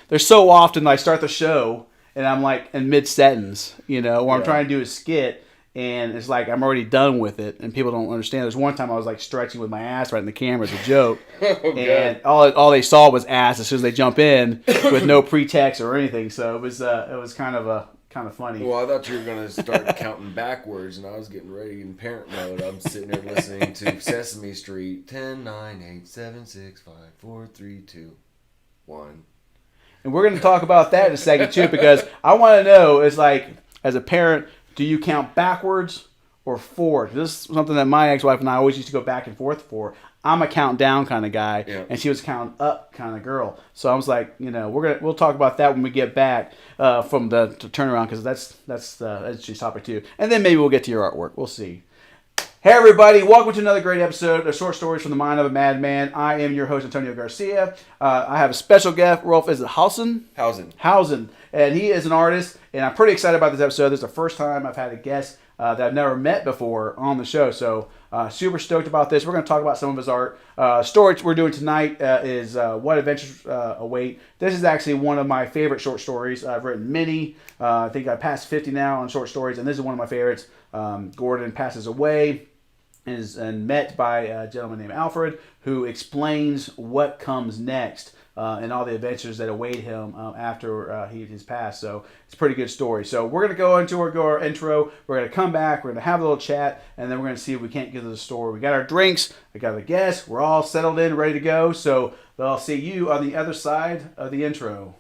there's so often I start the show and I'm like in mid sentence, or I'm trying to do a skit. And it's like I'm already done with it, and people don't understand. There's one time I was like stretching with my ass right in the camera as a joke, and all they saw was ass as soon as they jump in with no pretext or anything. So it was kind of funny. Well, I thought you were gonna start counting backwards, and I was getting ready in parent mode. I'm sitting there listening to Sesame Street. 10, 9, 8, 7, 6, 5, 4, 3, 2, 1. And we're gonna talk about that in a second too, because I want to know, it's like as a parent. Do you count backwards or forward? This is something that my ex-wife and I always used to go back and forth for. I'm a count down kind of guy, and she was a count up kind of girl. So I was like, we'll talk about that when we get back from the turnaround, because that's just topic too. And then maybe we'll get to your artwork. We'll see. Hey everybody, welcome to another great episode of Short Stories from the Mind of a Madman. I am your host, Antonio Garcia. I have a special guest, Rolf, is it Hausen? Hausen. And he is an artist, and I'm pretty excited about this episode. This is the first time I've had a guest that I've never met before on the show, so super stoked about this. We're going to talk about some of his art. Story we're doing tonight is What Adventures Await. This is actually one of my favorite short stories. I've written many. I think I passed 50 now on short stories, and this is one of my favorites. Gordon passes away and met by a gentleman named Alfred, who explains what comes next and all the adventures that await him after he's passed. So it's a pretty good story. So we're going to go into our intro. We're going to come back. We're going to have a little chat, and then we're going to see if we can't get to the story. We got our drinks. I got the guests. We're all settled in, ready to go. So I'll see you on the other side of the intro.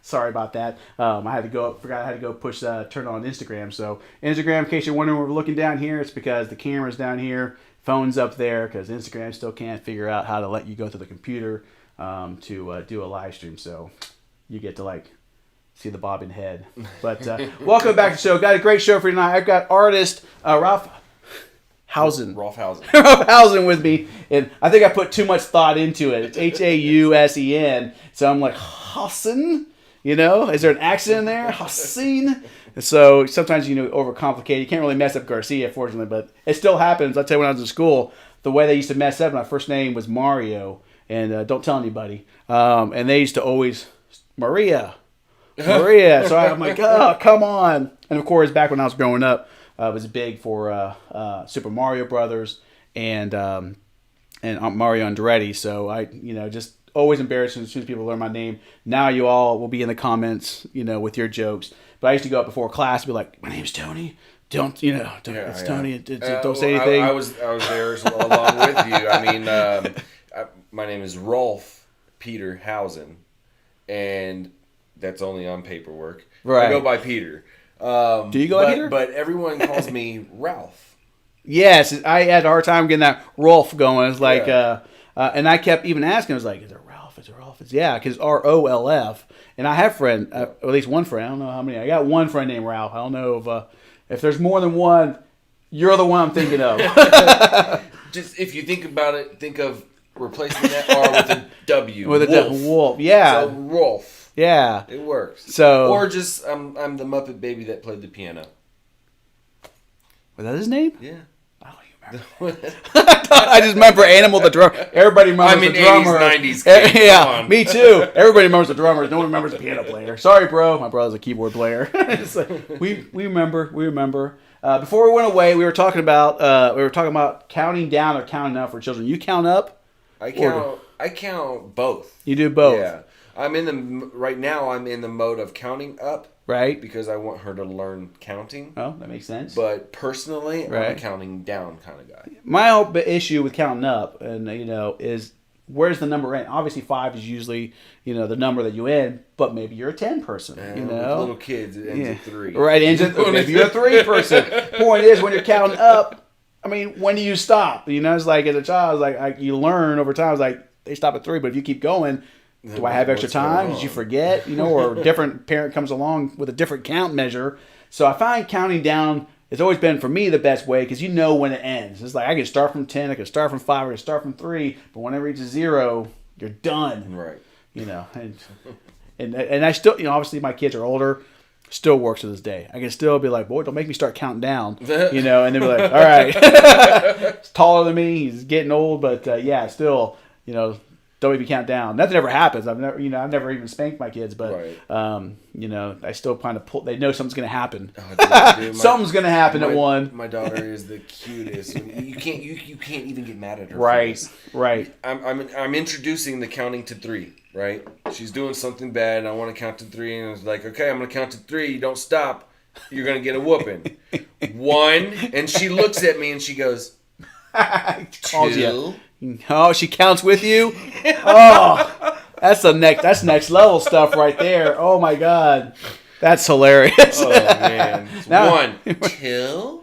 Sorry about that. I had to go. Forgot I had to go push turn on Instagram. So Instagram, in case you're wondering, we're looking down here. It's because the camera's down here, phone's up there, because Instagram still can't figure out how to let you go through the computer to do a live stream. So you get to see the bobbing head. But welcome back to the show. Got a great show for you tonight. I've got artist Rolf Hausen. Rolf Hausen. Rolf Hausen with me. And I think I put too much thought into it. It's Hausen. So I'm like, Hausen? Is there an accent in there? Hausen? So sometimes, overcomplicate. You can't really mess up Garcia, fortunately, but it still happens. I'll tell you, when I was in school, the way they used to mess up, my first name was Mario. And don't tell anybody. And they used to always, Maria. So I'm like, oh, come on. And of course, back when I was growing up, I was big for Super Mario Brothers and Mario Andretti. So I, just always embarrassing as soon as people learn my name. Now you all will be in the comments, with your jokes. But I used to go up before class and be like, my name's Tony. Tony. Don't say anything. I was there along with you. I mean, my name is Rolf Peter Hausen, and that's only on paperwork. Right. I go by Peter. Do you go by Peter? But everyone calls me Ralph. Yes, I had a hard time getting that Rolf going. It's like, and I kept even asking. I was like, is it Ralph? Is it Rolf? It's because ROLF. And I have at least one friend. I don't know how many. I got one friend named Ralph. I don't know if there's more than one. You're the one I'm thinking of. Just if you think about it, think of replacing that R with a W. With a wolf. Yeah. So Rolf. Yeah. It works. So, or just I'm the Muppet baby that played the piano. Was that his name? Yeah. I don't even remember. I just remember Animal the drummer. Everybody remembers the drummer. 80s, 90s. Yeah, me too. Everybody remembers the drummer. No one remembers the piano player. Sorry, bro. My brother's a keyboard player. We remember. Before we went away, we were talking about counting down or counting up for children. You count up? I count both. You do both. Yeah. Right now I'm in the mode of counting up. Right. Because I want her to learn counting. Oh, that makes sense. But personally, I'm a counting down kind of guy. My whole issue with counting up, and is where's the number in? Obviously, 5 is usually the number that you end, but maybe you're a 10 person. With little kids, it ends at 3. Right, maybe you're a 3 person. Point is, when you're counting up, when do you stop? It's like as a child, it's like you learn over time. It's like they stop at 3, but if you keep going. Do I have extra time? Did you forget? Or a different parent comes along with a different count measure. So I find counting down it's always been for me the best way because you know when it ends. It's like I can start from 10, I can start from 5, I can start from 3, but whenever it reaches 0, you're done. Right. You know, and I still, you know, obviously my kids are older, still works to this day. I can still be like, boy, don't make me start counting down, you know, and then be like, all right, he's taller than me, he's getting old, but yeah, still, you know. Don't make me count down. Nothing ever happens. I've never even spanked my kids, but right. you know, I still kind of pull. They know something's going to happen. Oh, dude, something's going to happen at one. My daughter is the cutest. You can't even get mad at her. Right, right. I'm introducing the counting to 3. Right. She's doing something bad, and I want to count to 3, and I was like, okay, I'm going to count to 3. You don't stop. You're going to get a whooping. 1, and she looks at me and she goes, 2. Oh, she counts with you? Oh, that's next level stuff right there. Oh my God, that's hilarious. Oh man, now, 1, 2.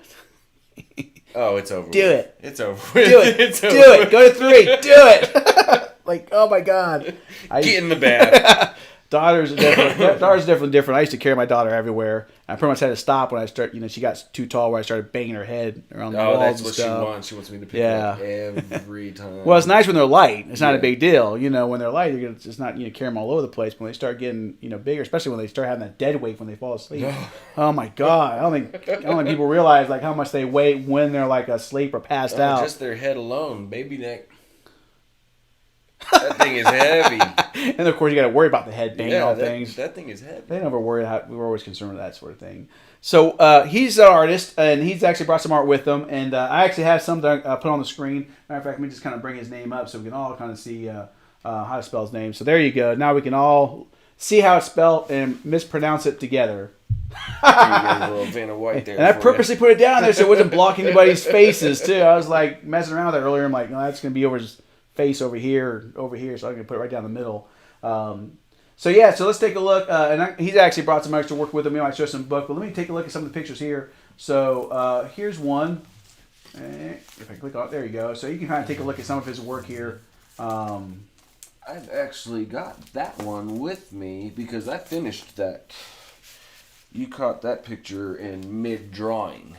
Oh, it's over. Do it. It's over. Do it. It's do over. it. Go to 3. Do it. Like, oh my God. Get in the bath. Daughters are definitely different. I used to carry my daughter everywhere. I pretty much had to stop when I start. You know, she got too tall where I started banging her head around the walls. Oh, that's what stuff. she wants. She wants me to pick her up every time. Well, it's nice when they're light. It's not a big deal. You know, when they're light, it's not carry them all over the place. But when they start getting bigger, especially when they start having that dead weight when they fall asleep. Oh my God! I don't think people realize like how much they weigh when they're like asleep or passed out. Just their head alone, baby neck. That thing is heavy. And of course, you got to worry about the head banging on things. That thing is heavy. They never worry. We were always concerned with that sort of thing. So he's an artist, and he's actually brought some art with him. And I actually have some that I put on the screen. Matter of fact, let me just kind of bring his name up so we can all kind of see how to spell his name. So there you go. Now we can all see how it's spelled and mispronounce it together. You got a little vein of white there. And I purposely put it down there so it wasn't blocking anybody's faces too. I was like messing around with it earlier. I'm like, no, that's gonna be over his face over here, so I'm gonna put it right down the middle. So let's take a look. He's actually brought some extra work with him. I show some book, but let me take a look at some of the pictures here. So here's one. If I click on it, there you go. So you can kind of take a look at some of his work here. I've actually got that one with me because I finished that. You caught that picture in mid-drawing.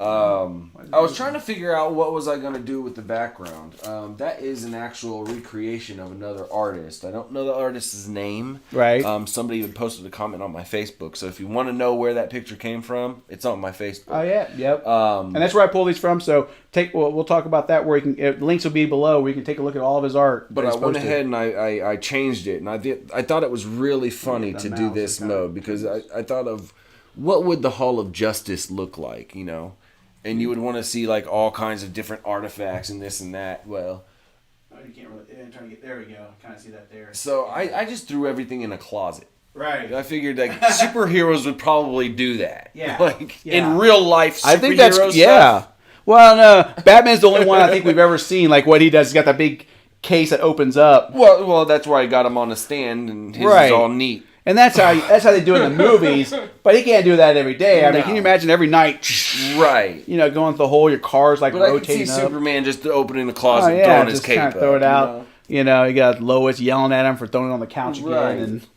I was trying to figure out what was I going to do with the background. That is an actual recreation of another artist. I don't know the artist's name. Right. Somebody even posted a comment on my Facebook. So if you want to know where that picture came from, it's on my Facebook. Oh yeah, yep. And that's where I pulled these from. So we'll talk about that. Where you can links will be below where you can take a look at all of his art. But I went ahead and I changed it, and I thought it was really funny to do this mode because I thought of what would the Hall of Justice look like, And you would want to see like all kinds of different artifacts and this and that. Well, you can't really. I'm trying to get there. We go. Kind of see that there. So I just threw everything in a closet. Right. I figured like superheroes would probably do that. Yeah. In real life. Superhero I think that's stuff. Well, no, Batman's the only one I think we've ever seen. Like what he does, he's got that big case that opens up. Well, that's where I got him on a stand, and his is all neat. And that's how they do it in the movies. But he can't do that every day. I mean, can you imagine every night? Right. Going through the hole, your car's like rotating up. I can see Superman just opening the closet and throwing his cape up. Throw it out. You got Lois yelling at him for throwing it on the couch again. And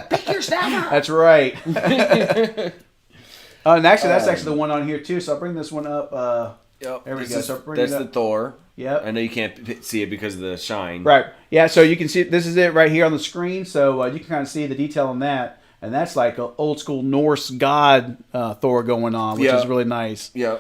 pick yourself up. That's right. And actually, that's actually the one on here too. So I'll bring this one up. Yep. There we go. So that's the Thor. Yep. I know you can't see it because of the shine. Right. Yeah, so you can see this is it right here on the screen. So you can kind of see the detail on that. And that's like an old school Norse god Thor going on, which is really nice. Yeah.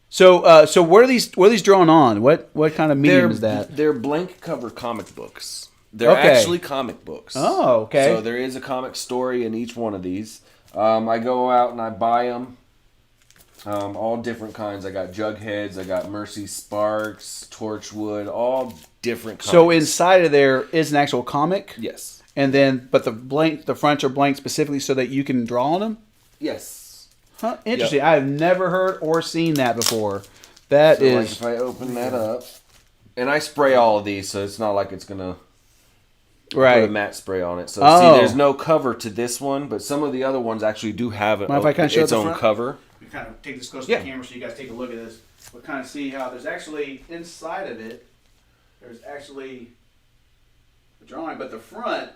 So what are these drawn on? What kind of medium is that? They're blank cover comic books. They're actually comic books. Oh, okay. So there is a comic story in each one of these. I go out and I buy them. All different kinds. I got Jugheads, I got Mercy Sparks, Torchwood, all different kinds. So inside of there is an actual comic? Yes. And then, but the fronts are blank specifically so that you can draw on them? Yes. Huh, interesting. Yep. I've never heard or seen that before. That is... Like if I open that up, and I spray all of these, so it's not like it's going to put a matte spray on it. So see, there's no cover to this one, but some of the other ones actually do have its own cover. Kind of take this close to the camera so you guys take a look at this. We'll kind of see how there's actually inside of it. There's actually a drawing, but the front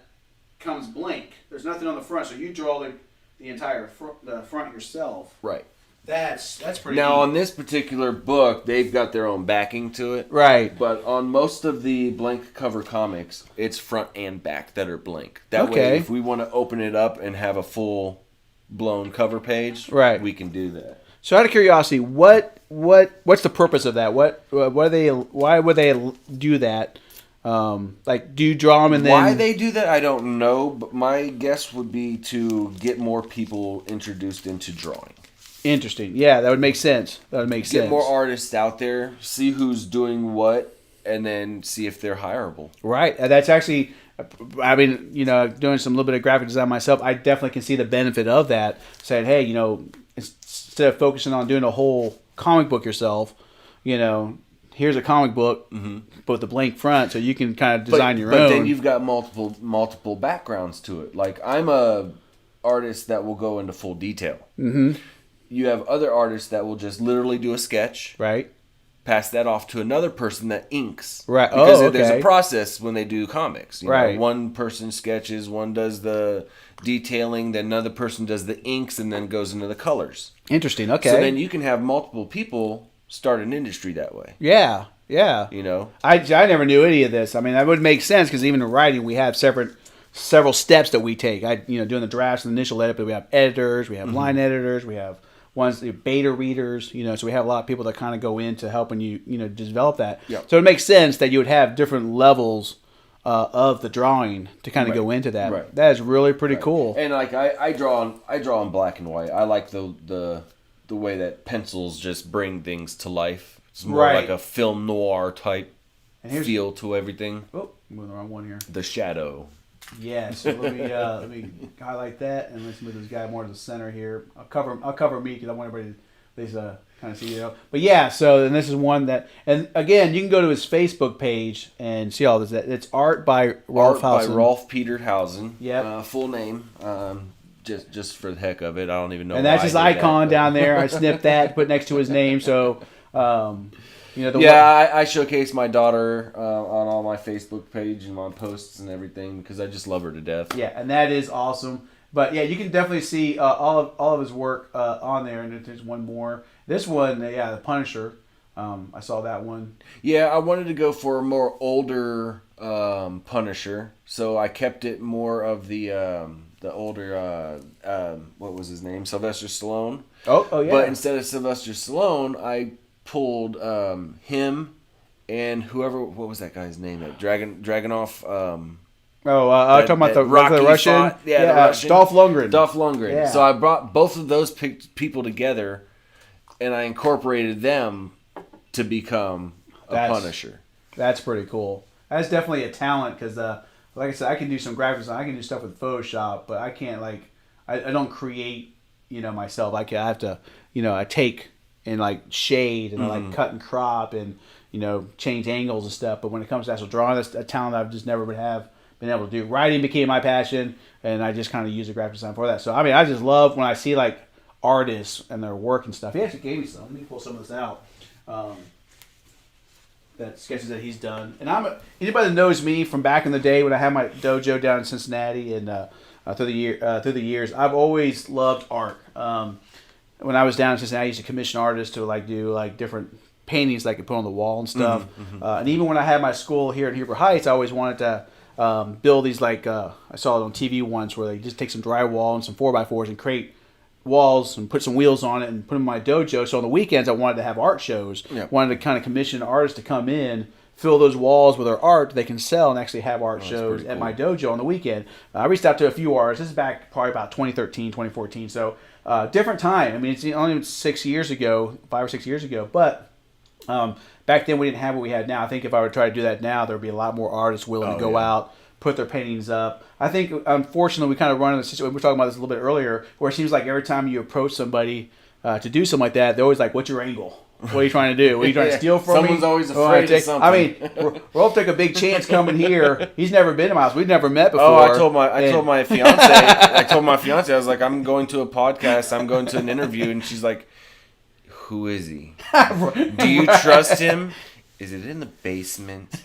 comes blank. There's nothing on the front, so you draw the entire front yourself. Right. That's pretty Now, neat. on this particular book, they've got their own backing to it. Right. But on most of the blank cover comics, it's front and back that are blank. That way, if we want to open it up and have a full blown cover page, we can do that. So, out of curiosity, what's the purpose of that? Why would they do that? Like, do you draw them and then... Why they do that, I don't know. But my guess would be to get more people introduced into drawing. Interesting. Yeah, that would make sense. Get more artists out there, see who's doing what, and then see if they're hireable. Right. That's actually, I mean, doing some little bit of graphic design myself, I definitely can see the benefit of that. Saying, hey, instead of focusing on doing a whole comic book yourself, here's a comic book, but with a blank front, so you can kind of design your own. But then you've got multiple backgrounds to it. Like, I'm a artist that will go into full detail. Mm-hmm. You have other artists that will just literally do a sketch. Right. Pass that off to another person that inks. Right. Because there's a process when they do comics. Right. One person sketches, one does the detailing, then another person does the inks, and then goes into the colors. Interesting. Okay. So then you can have multiple people start an industry that way. Yeah. Yeah. I never knew any of this. I mean, that would make sense because even in writing, we have several steps that we take. Doing the drafts and the initial edit, but we have editors, we have line editors, we have beta readers, so we have a lot of people that kind of go into helping you, develop that. Yep. So it makes sense that you would have different levels of the drawing to kind of go into that. Right. That is really pretty cool. And like I draw in black and white. I like the way that pencils just bring things to life. It's more like a film noir type feel to everything. Oh, I'm going the wrong one here. The shadow. Yeah, so let me highlight that and let's move this guy more to the center here. I'll cover me because I want everybody to at least kind of see But yeah, so then this is one that, and again, you can go to his Facebook page and see all this. It's art by Rolf Hausen. By Rolf Peter Hausen. Yeah. Full name. Just for the heck of it, I don't even know. And that's his icon down there. I snipped that, put next to his name. So. I showcase my daughter on all my Facebook page and on posts and everything because I just love her to death. Yeah, and that is awesome. But yeah, you can definitely see all of his work on there. And there's one more. This one, the Punisher. I saw that one. Yeah, I wanted to go for a more older Punisher, so I kept it more of the older. What was his name? Sylvester Stallone. Oh yeah. But instead of Sylvester Stallone, I pulled him and whoever, what was that guy's name? Dragunov. Talking about the Russian? The Russian. Dolph Lundgren. Yeah. So I brought both of those people together and I incorporated them to become a Punisher. That's pretty cool. That's definitely a talent because, like I said, I can do some graphics. I can do stuff with Photoshop, but I can't, I don't create, myself. I have to, I take and shade and cut and crop and change angles and stuff. But when it comes to actual drawing, that's a talent I've just never been able to do. Writing became my passion, and I just kind of use the graphic design for that. So I mean, I just love when I see artists and their work and stuff. He actually gave me some. Let me pull some of this out. That sketches that he's done. And anybody that knows me from back in the day when I had my dojo down in Cincinnati and through the years, I've always loved art. When I was down in Cincinnati, I used to commission artists to do different paintings that I could put on the wall and stuff. And even when I had my school here in Heber Heights, I always wanted to build these I saw it on TV once where they just take some drywall and some 4x4s and create walls and put some wheels on it and put them in my dojo. So on the weekends, I wanted to have art shows. Yep. Wanted to kind of commission artists to come in, fill those walls with their art they can sell and actually have art shows at my dojo on the weekend. I reached out to a few artists. This is back probably about 2013, 2014. So different time. I mean, it's only 5 or 6 years ago. But back then we didn't have what we had now. I think if I were to try to do that now, there would be a lot more artists willing to go out, put their paintings up. I think, unfortunately, we kind of run into a situation, we were talking about this a little bit earlier, where it seems like every time you approach somebody to do something like that, they're always like, what's your angle? What are you trying to do? What are you trying to steal from me? Someone's always afraid of something. I mean, Rolf took a big chance coming here. He's never been to my house. We've never met before. Oh, I told my fiance, I was like, I'm going to a podcast. I'm going to an interview. And she's like, who is he? Do you trust him? Is it in the basement?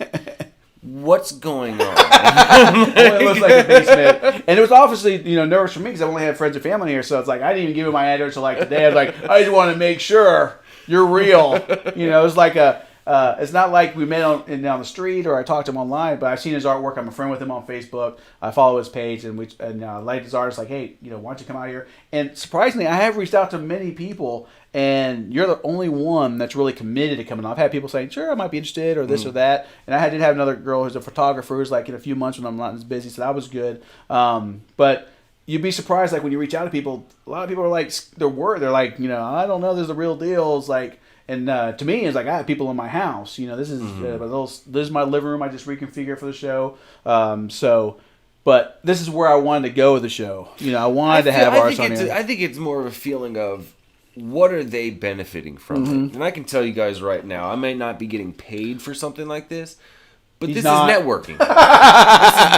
what's going on? It looks like a basement. And it was obviously, nervous for me because I only had friends and family here. So it's like, I didn't even give him my address until like today. I was like, I just want to make sure you're real. It's like it's not like we met down the street or I talked to him online, but I've seen his artwork. I'm a friend with him on Facebook. I follow his page and I like his art. It's like, hey, why don't you come out here? And surprisingly, I have reached out to many people, and you're the only one that's really committed to coming on. I've had people saying, sure, I might be interested or this or that. And I did have another girl who's a photographer who's like in a few months when I'm not as busy, so that was good. But you'd be surprised, like when you reach out to people, a lot of people are like, they're worried. They're like, I don't know, there's the real deal. It's like, and to me, it's like I have people in my house. This is this is my living room. I just reconfigured for the show. But this is where I wanted to go with the show. I wanted to have artists on here. I think it's more of a feeling of what are they benefiting from it. And I can tell you guys right now, I may not be getting paid for something like this, but this is networking.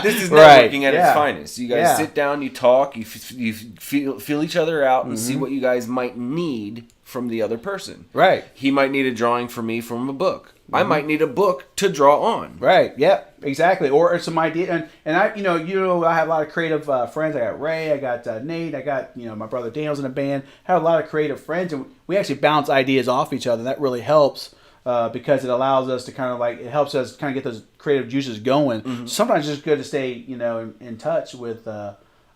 This is networking at its finest. You guys sit down, you talk, you feel each other out, and see what you guys might need from the other person. Right. He might need a drawing from me from a book. I might need a book to draw on. Right. Yeah. Exactly. Or some idea. And I, I have a lot of creative friends. I got Ray. I got Nate. I got my brother Daniel's in a band. I have a lot of creative friends, and we actually bounce ideas off each other. That really helps because it allows us to kind of it helps us kind of get those creative juices going. Sometimes it's just good to stay in touch with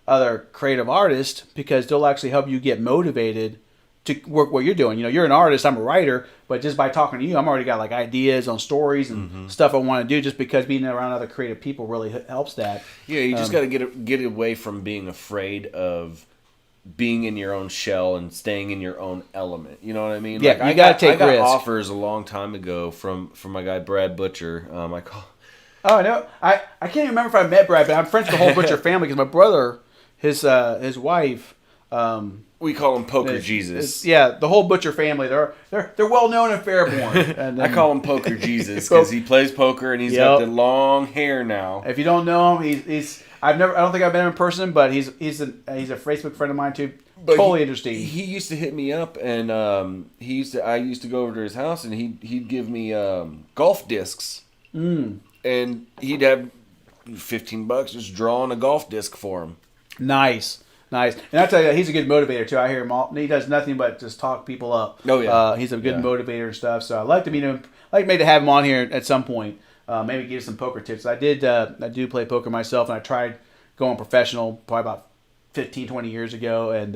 other creative artists because they'll actually help you get motivated to work what you're doing. You're an artist, I'm a writer, but just by talking to you, I'm already got like ideas on stories and stuff I want to do just because being around other creative people really helps that. Yeah, you just got to get away from being afraid of being in your own shell and staying in your own element. You know what I mean? Yeah, I got risk. Offers a long time ago from my guy Brad Butcher. Oh, no. I can't remember if I met Brad, but I'm friends with the whole Butcher family because my brother, his wife, we call him Poker Jesus. The whole Butcher family. They're well known in Fairborn. And I call him Poker Jesus because he plays poker and he's got the long hair now. If you don't know him, he's I don't think I've met him in person, but he's a Facebook friend of mine too. But totally interesting. He used to hit me up, and I used to go over to his house, and he'd give me golf discs, and he'd have $15 just drawing a golf disc for him. Nice. And I tell you, he's a good motivator too. I hear him he does nothing but just talk people up. Oh yeah, he's a good motivator and stuff. So I'd like to meet him. I'd like maybe to have him on here at some point. Maybe give some poker tips. I do play poker myself, and I tried going professional probably about 15, 20 years ago, and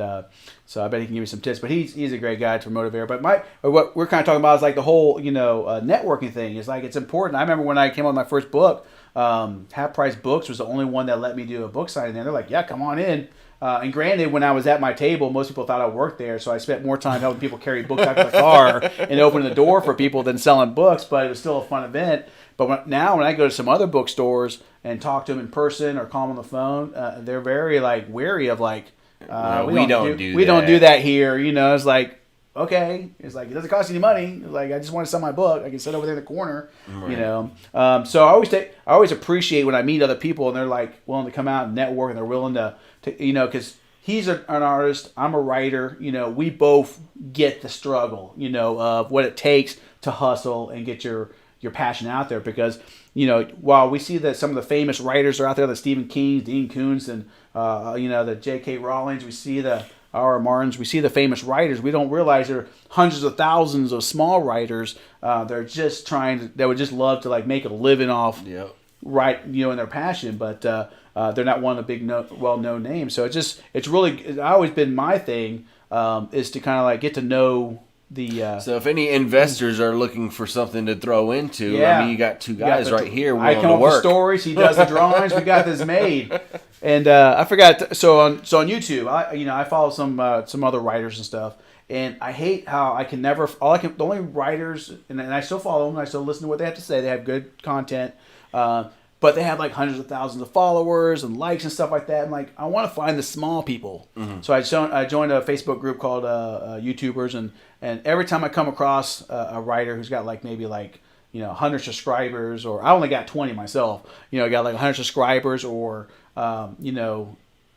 so I bet he can give me some tips. But he's a great guy to motivate. But what we're kind of talking about is like the whole networking thing. Is like it's important. I remember when I came on my first book, Half Price Books was the only one that let me do a book signing there. They're like, yeah, come on in. And granted, when I was at my table, most people thought I worked there, so I spent more time helping people carry books out to the car and opening the door for people than selling books. But it was still a fun event. But now when I go to some other bookstores and talk to them in person or call them on the phone, they're very wary of we don't do that here. It's like, okay, it's like it doesn't cost you any money. It's like I just want to sell my book. I can sit over there in the corner. Right. So I always appreciate when I meet other people and they're like willing to come out and network and they're willing to because he's an artist, I'm a writer. We both get the struggle. Of what it takes to hustle and get your passion out there because, while we see that some of the famous writers are out there, the Stephen King, Dean Koontz, and, the J.K. Rowlings, we see the R.R. Martins, we see the famous writers. We don't realize there are hundreds of thousands of small writers. They're just that would just love to make a living off in their passion, but they're not one of the big well-known names. So it's always been my thing is to kind of get to know so if any investors are looking for something to throw into, you got two guys right here willing to work. I come up with stories. He does the drawings. We got this made. And I forgot. So on YouTube, I follow some other writers and stuff. And I hate how I can never. The only writers, and I still follow them. I still listen to what they have to say. They have good content. But they have hundreds of thousands of followers and likes and stuff like that. I'm like, I want to find the small people. Mm-hmm. So I joined a Facebook group called YouTubers, and every time I come across a writer who's got maybe 100 subscribers, or I only got 20 myself. I got 100 subscribers, or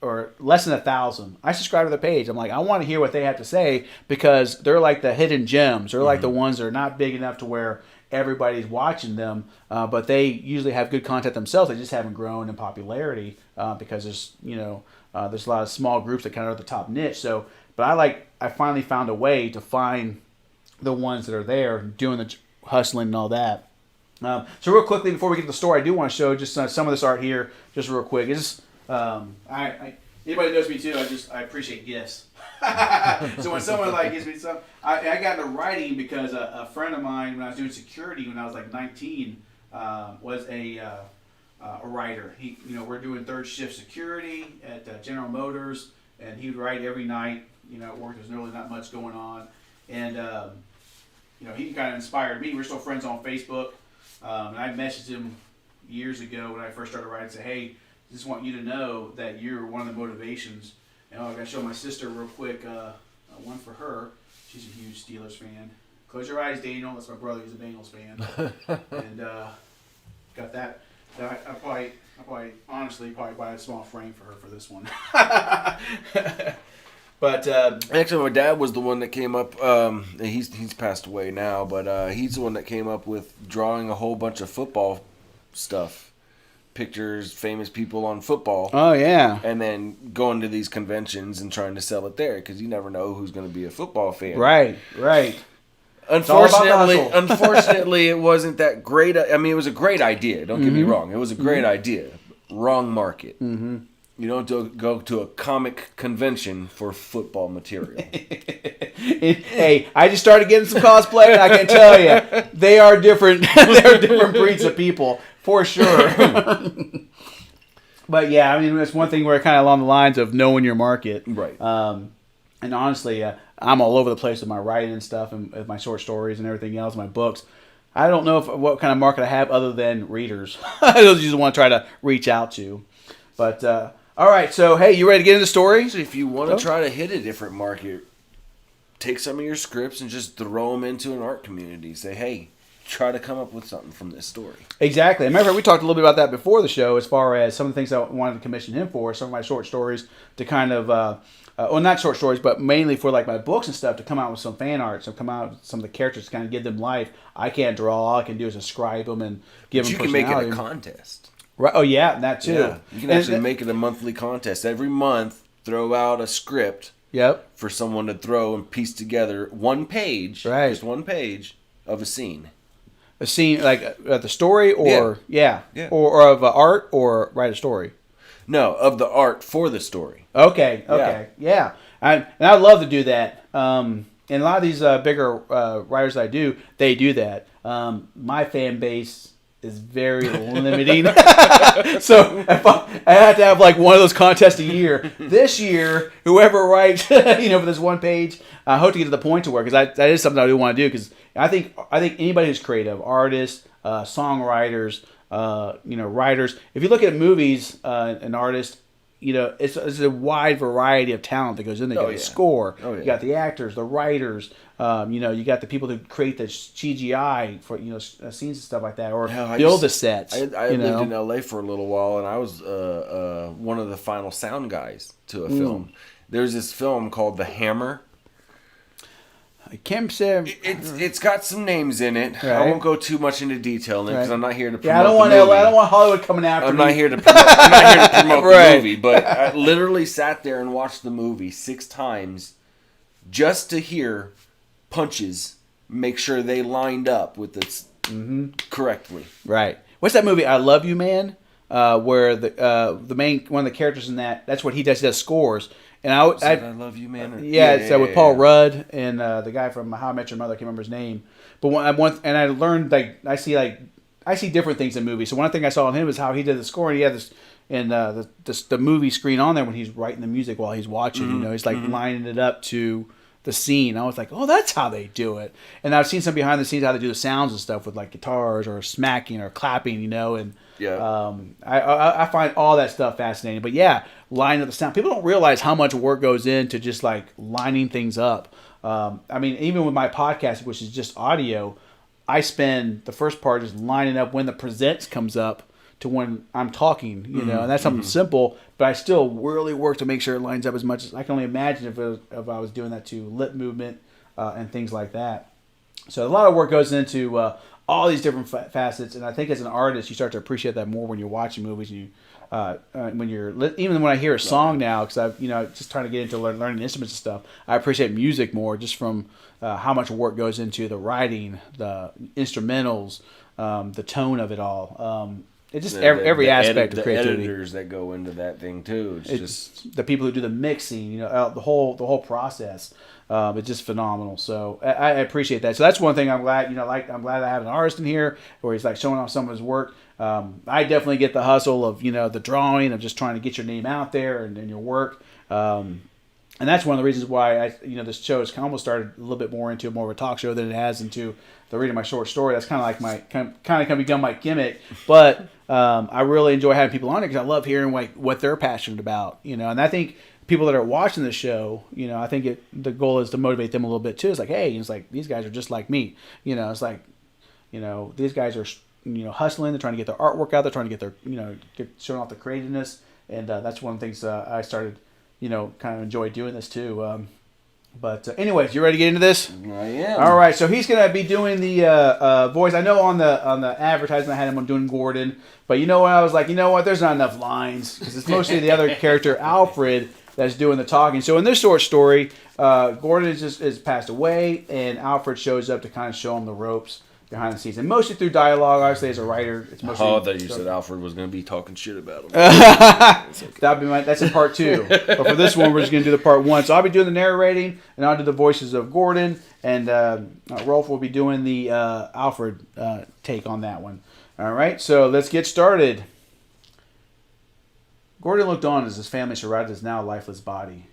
or less than 1,000. I subscribe to the page. I'm like, I want to hear what they have to say because they're like the hidden gems. They're like the ones that are not big enough to where everybody's watching them, but they usually have good content themselves. They just haven't grown in popularity because there's there's a lot of small groups that kind of are the top niche. So, but I finally found a way to find the ones that are there doing the hustling and all that. So real quickly before we get to the story, I do want to show just some of this art here, just real quick. It's just, anybody who knows me too, I appreciate gifts. So when someone gives me some, I got into writing because a friend of mine when I was doing security when I was 19 was a writer. We're doing third shift security at General Motors, and he would write every night. At work there's really not much going on, and he kind of inspired me. We're still friends on Facebook, and I messaged him years ago when I first started writing, say, hey, I just want you to know that you're one of the motivations. And I got to show my sister real quick, one for her. She's a huge Steelers fan. Close your eyes, Daniel. That's my brother. He's a Bengals fan. And got that. I probably honestly buy a small frame for her for this one. But actually, my dad was the one that came up. He's passed away now, but he's the one that came up with drawing a whole bunch of football stuff. Pictures, famous people on football. Oh yeah, and then going to these conventions and trying to sell it there because you never know who's going to be a football fan. Right. Unfortunately, it wasn't that great. I mean, it was a great idea. Don't get me wrong. It was a great idea. Wrong market. Mm-hmm. You don't go to a comic convention for football material. Hey, I just started getting some cosplay, and I can tell you, they are different. They're different breeds of people. For sure. But yeah, I mean, that's one thing where kind of along the lines of knowing your market. Right. And honestly, I'm all over the place with my writing and stuff and with my short stories and everything else, my books. I don't know what kind of market I have other than readers. Those you just want to try to reach out to. But, all right, so, hey, you ready to get into stories? If you want to try to hit a different market, take some of your scripts and just throw them into an art community. Say, hey, try to come up with something from this story. Exactly. Remember, we talked a little bit about that before the show as far as some of the things I wanted to commission him for, some of my short stories to kind of, well, not short stories, but mainly for my books and stuff to come out with some fan art, so come out with some of the characters to kind of give them life. I can't draw. All I can do is describe them and give them personality. You can make it a contest. Right. Oh, yeah, that too. Yeah. You can actually make it a monthly contest. Every month, throw out a script for someone to throw and piece together one page, just one page of a scene. A scene, like the story, or or of art, or write a story. No, of the art for the story. Okay, yeah. And I love to do that. And a lot of these bigger writers I do, they do that. My fan base is very limiting. So if I have to have one of those contests a year. This year, whoever writes, for this one page, I hope to get to the point to where, because that is something I do want to do, because I think anybody who's creative, artists, songwriters, writers. If you look at movies, an artist, it's a wide variety of talent that goes in there. You got the score, you got the actors, the writers, you got the people who create the CGI for scenes and stuff like that, or build the sets. I lived in LA for a little while, and I was one of the final sound guys to a film. There's this film called The Hammer. I can't say it's got some names in it. Right. I won't go too much into detail because I'm not here to promote. Yeah, I don't want Hollywood coming after me. I'm not here to promote the movie, but I literally sat there and watched the movie 6 times just to hear punches, make sure they lined up with this correctly. Right. What's that movie? I Love You, Man. Where the main one of the characters in that's what he does. He does scores. And I Love You, Man. With Paul Rudd and the guy from How I Met Your Mother. I can't remember his name. But I learned I see different things in movies. So one thing I saw in him is how he did the score. And he had this and the movie screen on there when he's writing the music while he's watching. He's lining it up to the scene. I was like, oh, that's how they do it. And I've seen some behind the scenes how they do the sounds and stuff with guitars or smacking or clapping. And I find all that stuff fascinating. But yeah, lining up the sound. People don't realize how much work goes into just lining things up. I mean, even with my podcast, which is just audio, I spend the first part just lining up when the presents comes up to when I'm talking, and that's something simple, but I still really work to make sure it lines up as much as I can only imagine if I was doing that to lip movement and things like that. So a lot of work goes into all these different facets, and I think as an artist, you start to appreciate that more when you're watching movies. And even when I hear a song now, because I've just trying to get into learning instruments and stuff, I appreciate music more just from how much work goes into the writing, the instrumentals, the tone of it all. It's just every aspect of creativity. The editors that go into that thing too. It's just the people who do the mixing, the whole process. It's just phenomenal. So I appreciate that. So that's one thing I'm glad, I'm glad I have an artist in here where he's like showing off some of his work. I definitely get the hustle of, the drawing, of just trying to get your name out there and your work. And that's one of the reasons why this show has almost started a little bit more into more of a talk show than it has into the reading my short story. That's kind of like my become my gimmick. But I really enjoy having people on it because I love hearing what they're passionate about. And I think people that are watching the show, I think the goal is to motivate them a little bit too. It's like, hey, it's like these guys are just like me. It's like, these guys are hustling. They're trying to get their artwork out. They're trying to get their showing off the creativeness. And that's one of the things I started. Kind of enjoy doing this too. But anyways, you ready to get into this? I am. All right, so he's going to be doing the voice. I know on the advertisement I had him doing Gordon, but I was like, there's not enough lines because it's mostly the other character, Alfred, that's doing the talking. So in this short story, Gordon is passed away, and Alfred shows up to kind of show him the ropes behind the scenes, and mostly through dialogue. Obviously, as a writer, it's mostly. Oh, I thought you said Alfred was going to be talking shit about him. Okay. That's in part 2. But for this one, we're just going to do the part 1. So I'll be doing the narrating, and I'll do the voices of Gordon, and Rolf will be doing the Alfred take on that one. All right, so let's get started. Gordon looked on as his family surrounded his now lifeless body.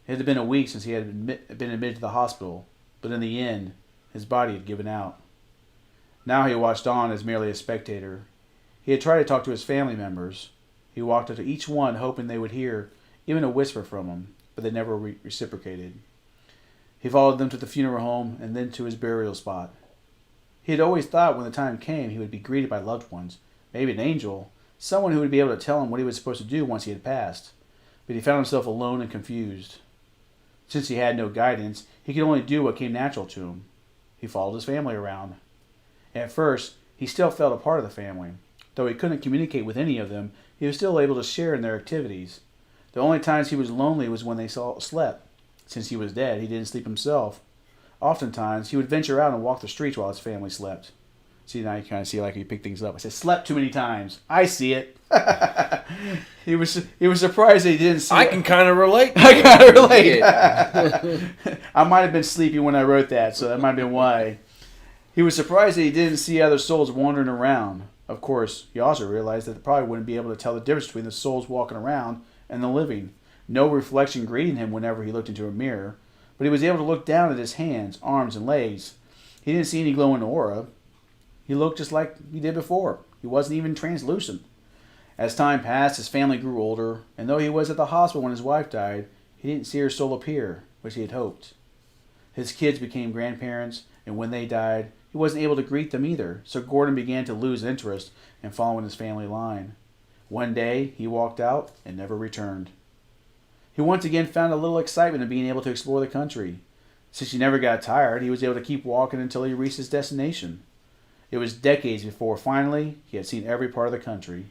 It had been a week since he had been admitted to the hospital, but in the end, his body had given out. Now he watched on as merely a spectator. He had tried to talk to his family members. He walked up to each one hoping they would hear even a whisper from him, but they never reciprocated. He followed them to the funeral home and then to his burial spot. He had always thought when the time came he would be greeted by loved ones, maybe an angel, someone who would be able to tell him what he was supposed to do once he had passed. But he found himself alone and confused. Since he had no guidance, he could only do what came natural to him. He followed his family around. At first, he still felt a part of the family. Though he couldn't communicate with any of them, he was still able to share in their activities. The only times he was lonely was when they slept. Since he was dead, he didn't sleep himself. Oftentimes, he would venture out and walk the streets while his family slept. See, now you kind of see like he picked things up. I said, slept too many times. I see it. He was surprised that he didn't see I it. can kind of relate. I kind of relate. I might have been sleepy when I wrote that, so that might have been why. He was surprised that he didn't see other souls wandering around. Of course, he also realized that they probably wouldn't be able to tell the difference between the souls walking around and the living. No reflection greeted him whenever he looked into a mirror, but he was able to look down at his hands, arms, and legs. He didn't see any glowing aura. He looked just like he did before. He wasn't even translucent. As time passed, his family grew older, and though he was at the hospital when his wife died, he didn't see her soul appear, which he had hoped. His kids became grandparents, and when they died, he wasn't able to greet them either, so Gordon began to lose interest in following his family line. One day, he walked out and never returned. He once again found a little excitement in being able to explore the country. Since he never got tired, he was able to keep walking until he reached his destination. It was decades before, finally, he had seen every part of the country.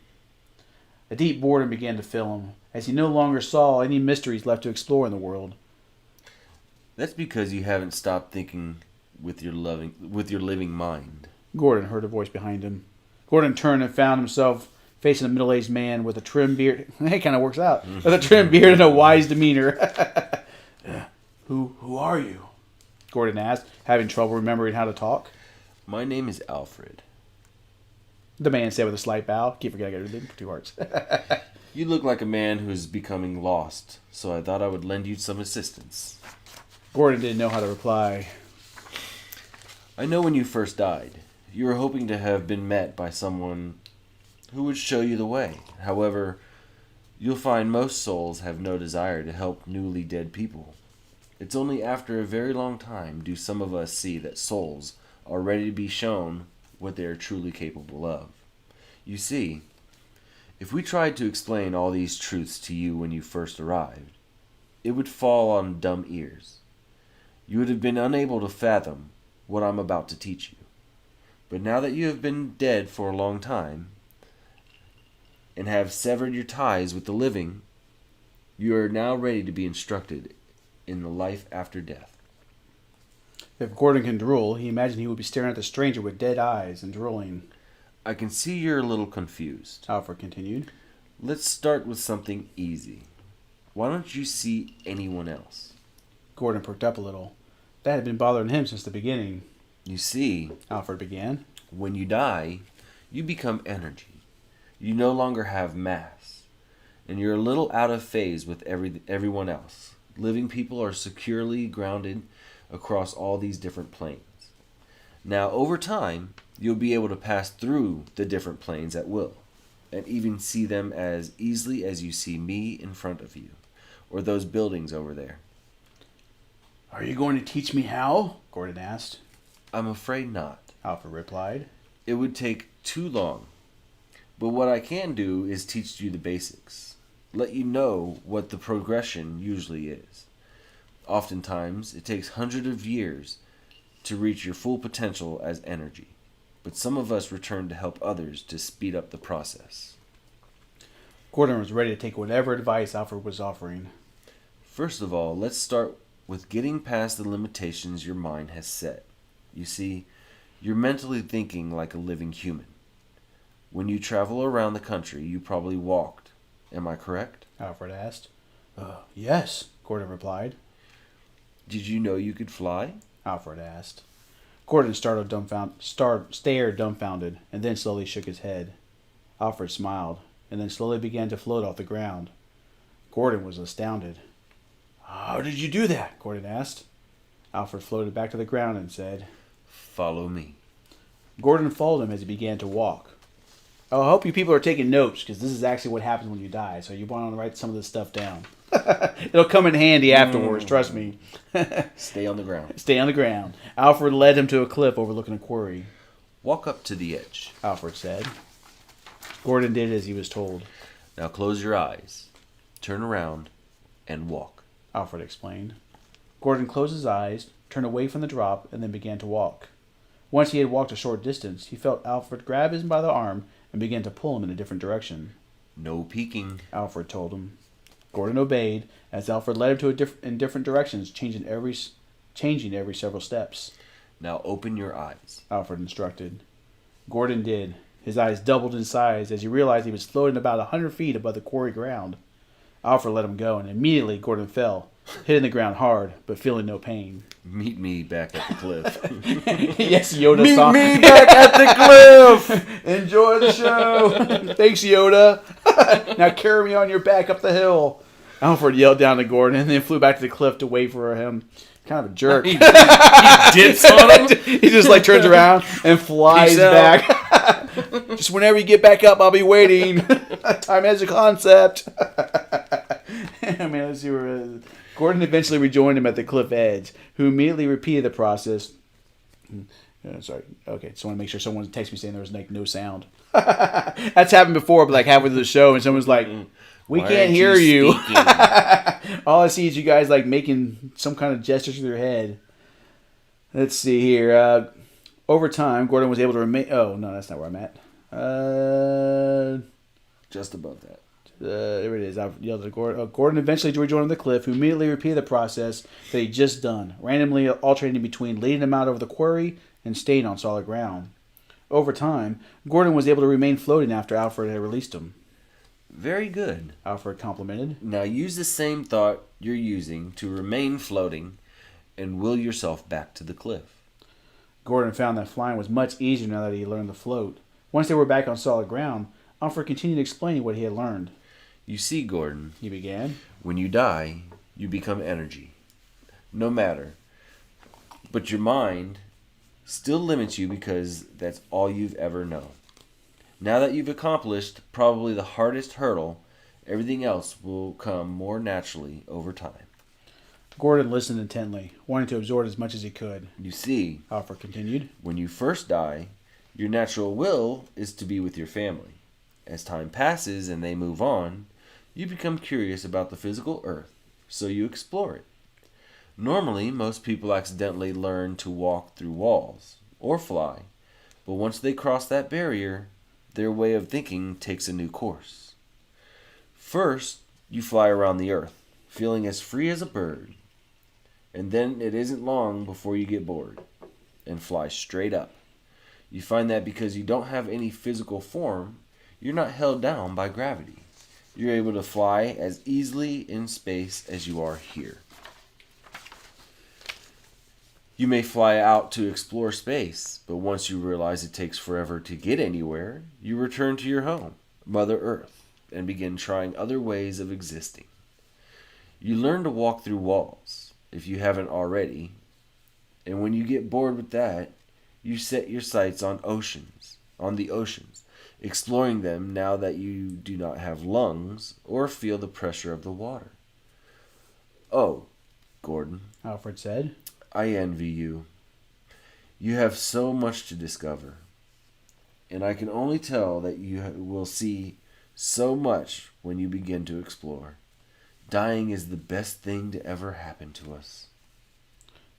A deep boredom began to fill him, as he no longer saw any mysteries left to explore in the world. That's because you haven't stopped thinking with your living mind. Gordon heard a voice behind him. Gordon turned and found himself facing a middle-aged man with a trim beard. It kind of works out. With a trim beard and a wise demeanor. Who are you? Gordon asked, having trouble remembering how to talk. My name is Alfred. The man said with a slight bow. Keep forgetting I got 2 hearts. You look like a man who is becoming lost, so I thought I would lend you some assistance. Gordon didn't know how to reply. I know when you first died, you were hoping to have been met by someone who would show you the way. However, you'll find most souls have no desire to help newly dead people. It's only after a very long time do some of us see that souls are ready to be shown what they are truly capable of. You see, If we tried to explain all these truths to you when you first arrived, it would fall on dumb ears. You would have been unable to fathom what I'm about to teach you. But now that you have been dead for a long time and have severed your ties with the living, you are now ready to be instructed in the life after death. If Gordon can drool, he imagined he would be staring at the stranger with dead eyes and drooling. I can see you're a little confused. Alfred continued. Let's start with something easy. Why don't you see anyone else? Gordon perked up a little. That had been bothering him since the beginning. You see, Alfred began. When you die, you become energy. You no longer have mass, and you're a little out of phase with everyone else. Living people are securely grounded across all these different planes. Now, over time, you'll be able to pass through the different planes at will, and even see them as easily as you see me in front of you, or those buildings over there. Are you going to teach me how? Gordon asked. I'm afraid not. Alfred replied. It would take too long. But what I can do is teach you the basics. Let you know what the progression usually is. Oftentimes, it takes hundreds of years to reach your full potential as energy. But some of us return to help others to speed up the process. Gordon was ready to take whatever advice Alfred was offering. First of all, let's start with getting past the limitations your mind has set. You see, you're mentally thinking like a living human. When you travel around the country, you probably walked. Am I correct? Alfred asked. Yes, Gordon replied. Did you know you could fly? Alfred asked. Gordon stared dumbfounded, and then slowly shook his head. Alfred smiled, and then slowly began to float off the ground. Gordon was astounded. How did you do that? Gordon asked. Alfred floated back to the ground and said, Follow me. Gordon followed him as he began to walk. I hope you people are taking notes, because this is actually what happens when you die, so you want to write some of this stuff down. It'll come in handy afterwards, trust me. Stay on the ground. Stay on the ground. Alfred led him to a cliff overlooking a quarry. Walk up to the edge, Alfred said. Gordon did as he was told. Now close your eyes, turn around, and walk, Alfred explained. Gordon closed his eyes, turned away from the drop, and then began to walk. Once he had walked a short distance, he felt Alfred grab him by the arm and began to pull him in a different direction. No peeking, Alfred told him. Gordon obeyed, as Alfred led him in different directions, changing every several steps. Now open your eyes, Alfred instructed. Gordon did. His eyes doubled in size as he realized he was floating about 100 feet above the quarry ground. Alfred let him go, and immediately Gordon fell, hitting the ground hard, but feeling no pain. Meet me back at the cliff. Yes, Yoda. Meet me back at the cliff. Enjoy the show. Thanks, Yoda. Now carry me on your back up the hill. Alfred yelled down to Gordon and then flew back to the cliff to wait for him. Kind of a jerk. He dips on him. He just turns around and flies back. Just whenever you get back up, I'll be waiting. Time as a concept. Let's see where Gordon eventually rejoined him at the cliff edge, who immediately repeated the process. Sorry. Okay, just want to make sure someone texts me saying there was no sound. That's happened before, but halfway through the show, and someone's like, "We can't hear you." All I see is you guys making some kind of gestures with your head. Let's see here. Over time, Gordon was able to remain. Oh no, that's not where I'm at. Just above that. There it is. I yelled at Gordon. Gordon eventually rejoined the cliff, who immediately repeated the process that he'd just done, randomly alternating between leading him out over the quarry and staying on solid ground. Over time, Gordon was able to remain floating after Alfred had released him. Very good, Alfred complimented. Now use the same thought you're using to remain floating and will yourself back to the cliff. Gordon found that flying was much easier now that he learned to float. Once they were back on solid ground, Alfred continued explaining what he had learned. You see, Gordon, He began. When you die, you become energy. No matter. But your mind still limits you because that's all you've ever known. Now that you've accomplished probably the hardest hurdle, everything else will come more naturally over time. Gordon listened intently, wanting to absorb as much as he could. You see, Alfred continued. when you first die, your natural will is to be with your family. As time passes and they move on, you become curious about the physical earth, so you explore it. Normally, most people accidentally learn to walk through walls or fly, but once they cross that barrier, their way of thinking takes a new course. First, you fly around the earth, feeling as free as a bird, and then it isn't long before you get bored and fly straight up. You find that because you don't have any physical form, you're not held down by gravity. You're able to fly as easily in space as you are here. You may fly out to explore space, but once you realize it takes forever to get anywhere, you return to your home, Mother Earth, and begin trying other ways of existing. You learn to walk through walls, if you haven't already, and when you get bored with that, you set your sights on the oceans, exploring them now that you do not have lungs or feel the pressure of the water. Oh, Gordon, Alfred said. I envy you. You have so much to discover, and I can only tell that you will see so much when you begin to explore. Dying is the best thing to ever happen to us.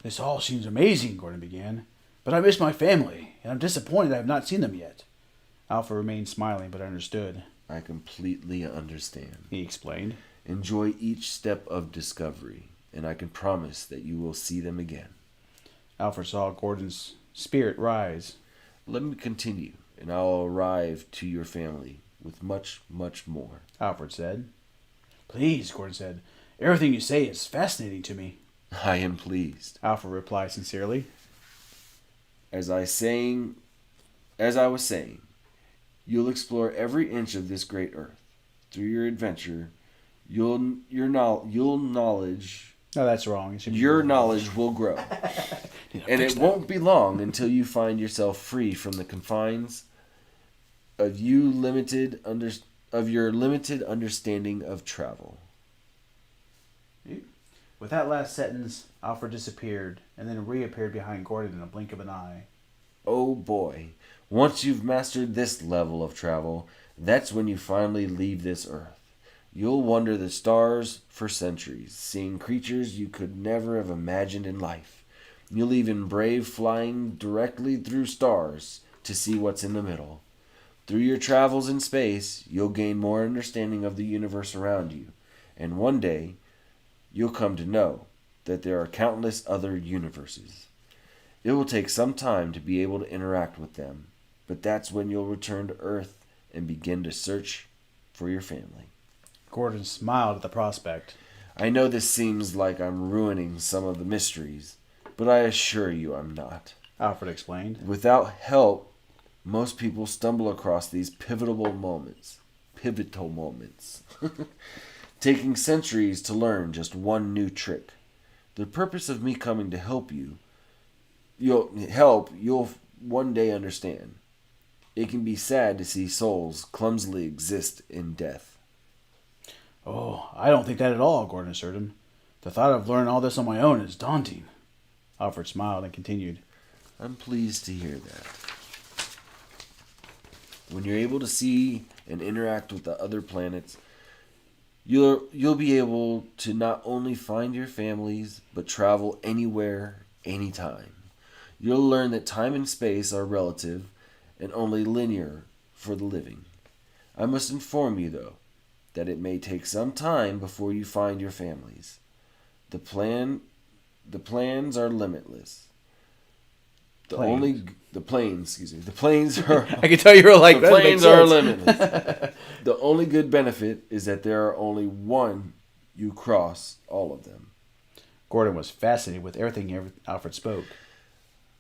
This all seems amazing, Gordon began, but I miss my family, and I'm disappointed I have not seen them yet. Alfred remained smiling, but understood. I completely understand. He explained. Enjoy each step of discovery, and I can promise that you will see them again. Alfred saw Gordon's spirit rise. Let me continue, and I'll arrive to your family with much, much more. Alfred said. Please, Gordon said. Everything you say is fascinating to me. I am pleased. Alfred replied sincerely. As I was saying, you'll explore every inch of this great earth. Through your adventure, your knowledge. No, that's wrong. Your knowledge will grow, and it won't be long until you find yourself free from the confines of your limited understanding of travel. With that last sentence, Alfred disappeared and then reappeared behind Gordon in a blink of an eye. Oh boy, once you've mastered this level of travel, that's when you finally leave this earth. You'll wander the stars for centuries, seeing creatures you could never have imagined in life. You'll even brave flying directly through stars to see what's in the middle. Through your travels in space, you'll gain more understanding of the universe around you, and one day, you'll come to know that there are countless other universes. It will take some time to be able to interact with them, but that's when you'll return to Earth and begin to search for your family. Gordon smiled at the prospect. I know this seems like I'm ruining some of the mysteries, but I assure you I'm not. Alfred explained. Without help, most people stumble across these pivotal moments. Taking centuries to learn just one new trick. The purpose of me coming to help you'll one day understand. It can be sad to see souls clumsily exist in death. Oh, I don't think that at all, Gordon assured him. The thought of learning all this on my own is daunting. Alfred smiled and continued. I'm pleased to hear that. When you're able to see and interact with the other planets, you'll be able to not only find your families, but travel anywhere, anytime. You'll learn that time and space are relative and only linear for the living. I must inform you, though, that it may take some time before you find your families. The plans are limitless. The planes are. I can tell you were like, the planes are limitless. The only good benefit is that there are only one you cross all of them. Gordon was fascinated with everything Alfred spoke.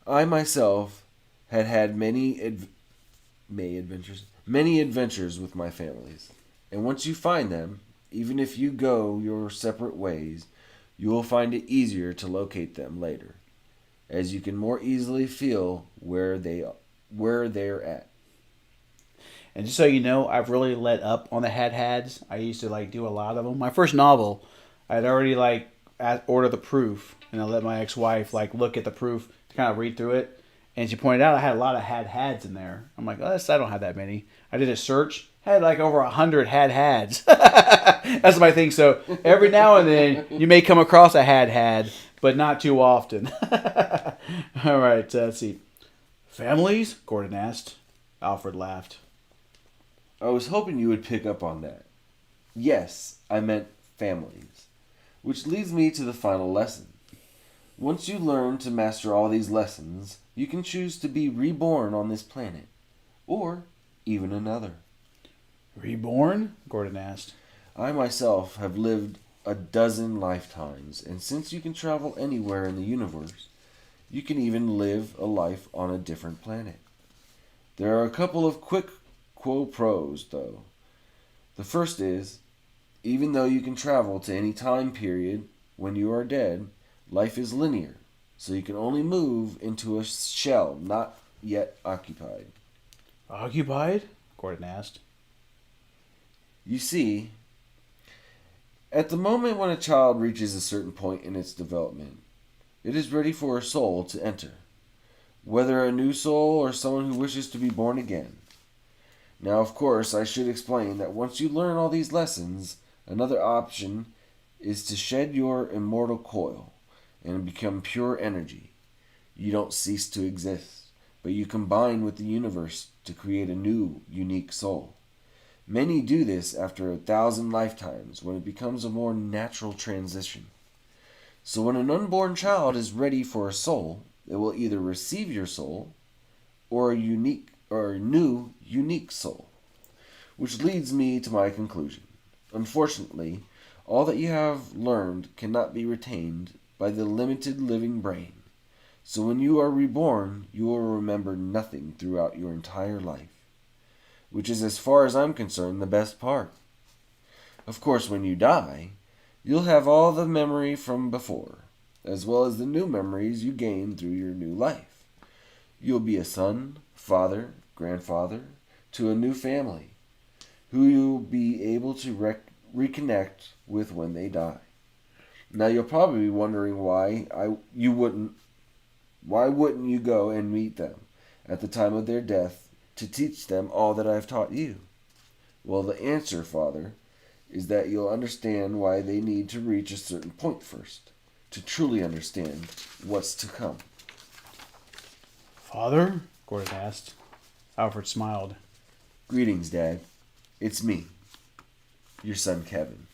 I myself had many adventures with my families. And once you find them, even if you go your separate ways, you will find it easier to locate them later, as you can more easily feel where they're at. And just so you know, I've really let up on the hads. I used to do a lot of them. My first novel, I'd already order the proof, and I let my ex-wife look at the proof to kind of read through it. And she pointed out I had a lot of hads in there. I'm like, I don't have that many. I did a search, had like over 100 hads. That's my thing. So every now and then you may come across a had, but not too often. All right, let's see. Families? Gordon asked. Alfred laughed. I was hoping you would pick up on that. Yes, I meant families. Which leads me to the final lesson. Once you learn to master all these lessons, you can choose to be reborn on this planet. Or even another. Reborn? Gordon asked. I myself have lived a dozen lifetimes, and since you can travel anywhere in the universe, you can even live a life on a different planet. There are a couple of quick quo pros, though. The first is, even though you can travel to any time period when you are dead, life is linear, so you can only move into a shell not yet occupied. Occupied? Gordon asked. You see, at the moment when a child reaches a certain point in its development, it is ready for a soul to enter, whether a new soul or someone who wishes to be born again. Now, of course, I should explain that once you learn all these lessons, another option is to shed your immortal coil and become pure energy. You don't cease to exist, but you combine with the universe to create a new, unique soul. Many do this after 1,000 lifetimes when it becomes a more natural transition. So when an unborn child is ready for a soul, it will either receive your soul or a new unique soul. Which leads me to my conclusion. Unfortunately, all that you have learned cannot be retained by the limited living brain. So when you are reborn, you will remember nothing throughout your entire life. Which is, as far as I'm concerned, the best part. Of course, when you die, you'll have all the memory from before, as well as the new memories you gain through your new life. You'll be a son, father, grandfather, to a new family, who you'll be able to reconnect with when they die. Now you'll probably be wondering why wouldn't you go and meet them at the time of their death to teach them all that I've taught you? Well, the answer, Father, is that you'll understand why they need to reach a certain point first, to truly understand what's to come. Father? Gordon asked. Alfred smiled. Greetings, Dad. It's me, your son Kevin.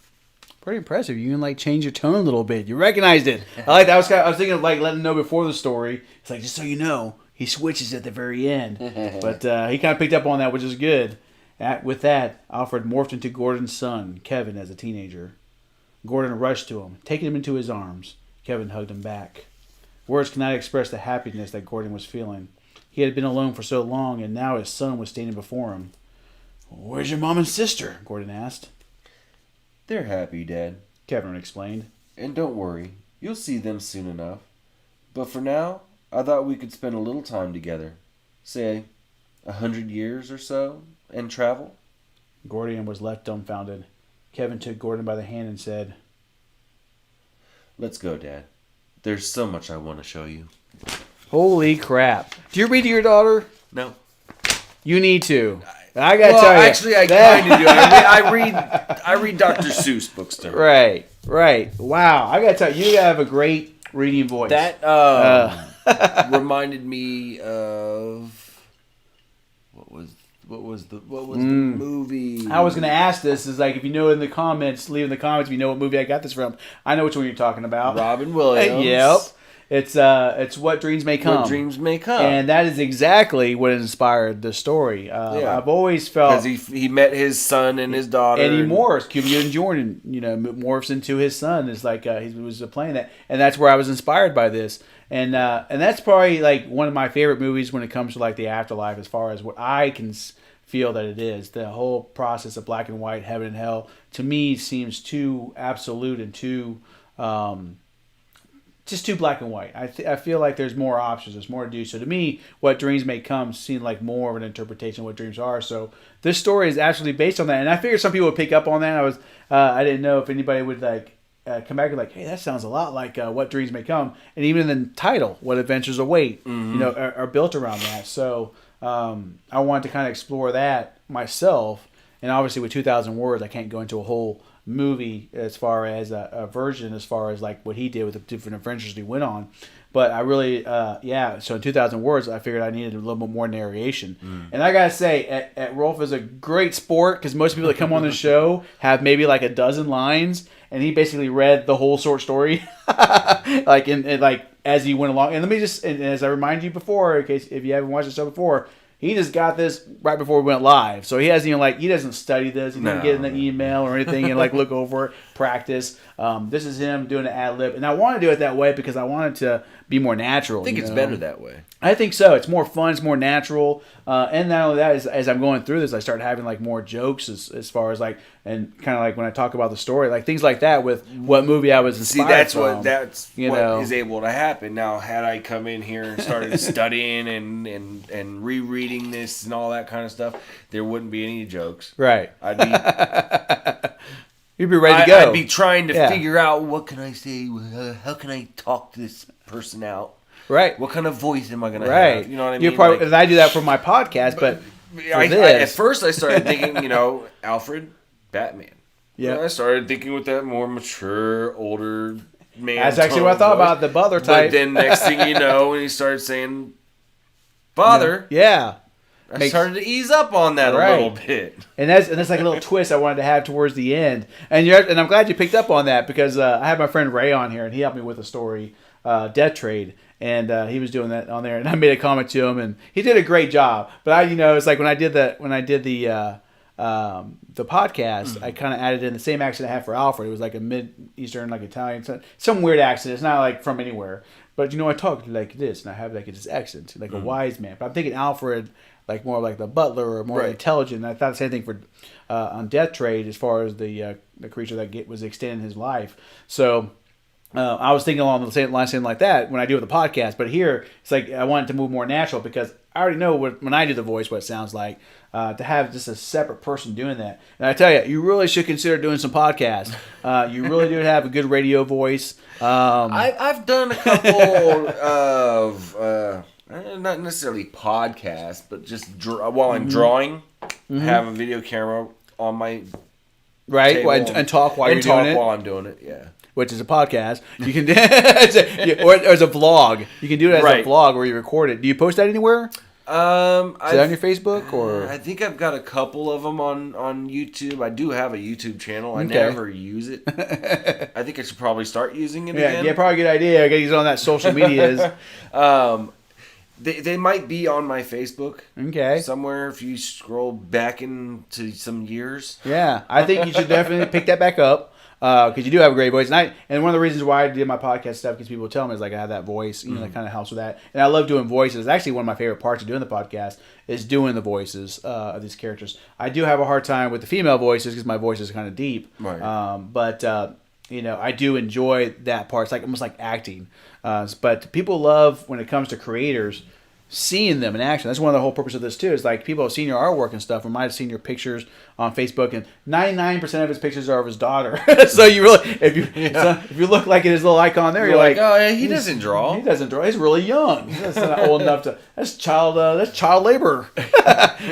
Pretty impressive. You even change your tone a little bit. You recognized it. I like that. I was thinking of letting him know before the story. It's like, just so you know, he switches at the very end. But he kind of picked up on that, which is good. With that, Alfred morphed into Gordon's son, Kevin, as a teenager. Gordon rushed to him, taking him into his arms. Kevin hugged him back. Words cannot express the happiness that Gordon was feeling. He had been alone for so long, and now his son was standing before him. Where's your mom and sister? Gordon asked. They're happy, Dad, Kevin explained. And don't worry, you'll see them soon enough. But for now, I thought we could spend a little time together. Say, 100 years or so, and travel. Gordon was left dumbfounded. Kevin took Gordon by the hand and said, Let's go, Dad. There's so much I want to show you. Holy crap. Do you read to your daughter? No. You need to. I gotta tell you. Actually, I kind of do. I read Dr. Seuss books to her. Right. Wow. I gotta tell you, you have a great reading voice. That reminded me of what was the movie? I was gonna ask this. Is like, if you know in the comments, leave in the comments if you know what movie I got this from. I know which one you're talking about. Robin Williams. Yep. It's What Dreams May Come. What Dreams May Come. And that is exactly what inspired the story. I've always felt... Because he met his son and his daughter. And he morphs. Cuba and Jordan, morphs into his son. It's like he was playing that. And that's where I was inspired by this. And that's probably like one of my favorite movies when it comes to like the afterlife, as far as what I can feel that it is. The whole process of black and white, heaven and hell, to me seems too absolute and too... just too black and white. I feel like there's more options. There's more to do. So to me, What Dreams May Come seemed like more of an interpretation of what dreams are. So this story is actually based on that. And I figured some people would pick up on that. I didn't know if anybody would come back and hey, that sounds a lot like What Dreams May Come. And even in the title, What Adventures Await, are built around that. So I wanted to kind of explore that myself And obviously with 2,000 words, I can't go into a whole movie as far as a version, as far as like what he did with the different adventures he went on. But I really, so in 2,000 words, I figured I needed a little bit more narration. And I got to say, at Rolf is a great sport because most people that come on the show have maybe like a dozen lines, and he basically read the whole short story, like as he went along. And let me just, and as I remind you before, in case if you haven't watched the show before, he just got this right before we went live. So he hasn't even he doesn't study this. He didn't get in the email or anything and look over it, practice. This is him doing an ad lib. And I want to do it that way because I want it to be more natural. I think it's better that way. I think so. It's more fun. It's more natural. And not only that, as I'm going through this, I start having more jokes as far as and kind of when I talk about the story, things like that with what movie I was inspired from. That's what is able to happen. Now, had I come in here and started studying and rereading this and all that kind of stuff, there wouldn't be any jokes. Right. I'd be... You'd be ready to go. I'd be trying to figure out what can I say, how can I talk this person out. Right. What kind of voice am I going to have? You know what I mean? And I do that for my podcast, but at first I started thinking, Alfred, Batman. Yeah. I started thinking with that more mature, older man. That's actually what I thought about, the Butler type. But then next thing you know, when he started saying, Father. Yeah. I started to ease up on that a little bit. And that's like a little twist I wanted to have towards the end. And I'm glad you picked up on that because I had my friend Ray on here and he helped me with a story, Death Trade. And he was doing that on there, and I made a comment to him, and he did a great job. But it's like when I did the podcast, I kind of added in the same accent I had for Alfred. It was like a Mid-Eastern, Italian, some weird accent. It's not from anywhere. But I talk like this, and I have this accent, a wise man. But I'm thinking Alfred, more like the butler or more intelligent. And I thought the same thing for on Death Trade as far as the creature that was extending his life. So. I was thinking along the same line, something like that when I do with the podcast, but here it's I want it to move more natural because I already know when I do the voice what it sounds like. To have just a separate person doing that, and I tell you really should consider doing some podcasts. You really do have a good radio voice. I've done a couple of not necessarily podcasts, but just while I'm drawing, have a video camera on my table and talk while you're doing it. While I'm doing it, yeah. Which is a podcast. You can or as a vlog. You can do it as a vlog where you record it. Do you post that anywhere? Is it on your Facebook or? I think I've got a couple of them on YouTube. I do have a YouTube channel. I never use it. I think I should probably start using it again. Yeah, probably a good idea. I gotta use it on that social medias. They might be on my Facebook. Okay. Somewhere if you scroll back into some years. Yeah, I think you should definitely pick that back up. Because you do have a great voice, and one of the reasons why I did my podcast stuff, because people tell me is I have that voice, that kind of helps with that, and I love doing voices. Actually, one of my favorite parts of doing the podcast is doing the voices of these characters. I do have a hard time with the female voices because my voice is kind of deep, right? But I do enjoy that part. It's almost like acting, but people love when it comes to creators. Seeing them in action. That's one of the whole purpose of this too. Is people have seen your artwork and stuff, or might have seen your pictures on Facebook, and 99% of his pictures are of his daughter. So you really, if you look like his little icon there, you're like, oh yeah, he doesn't draw. He doesn't draw. He's really young. He's not old enough to. That's child labor.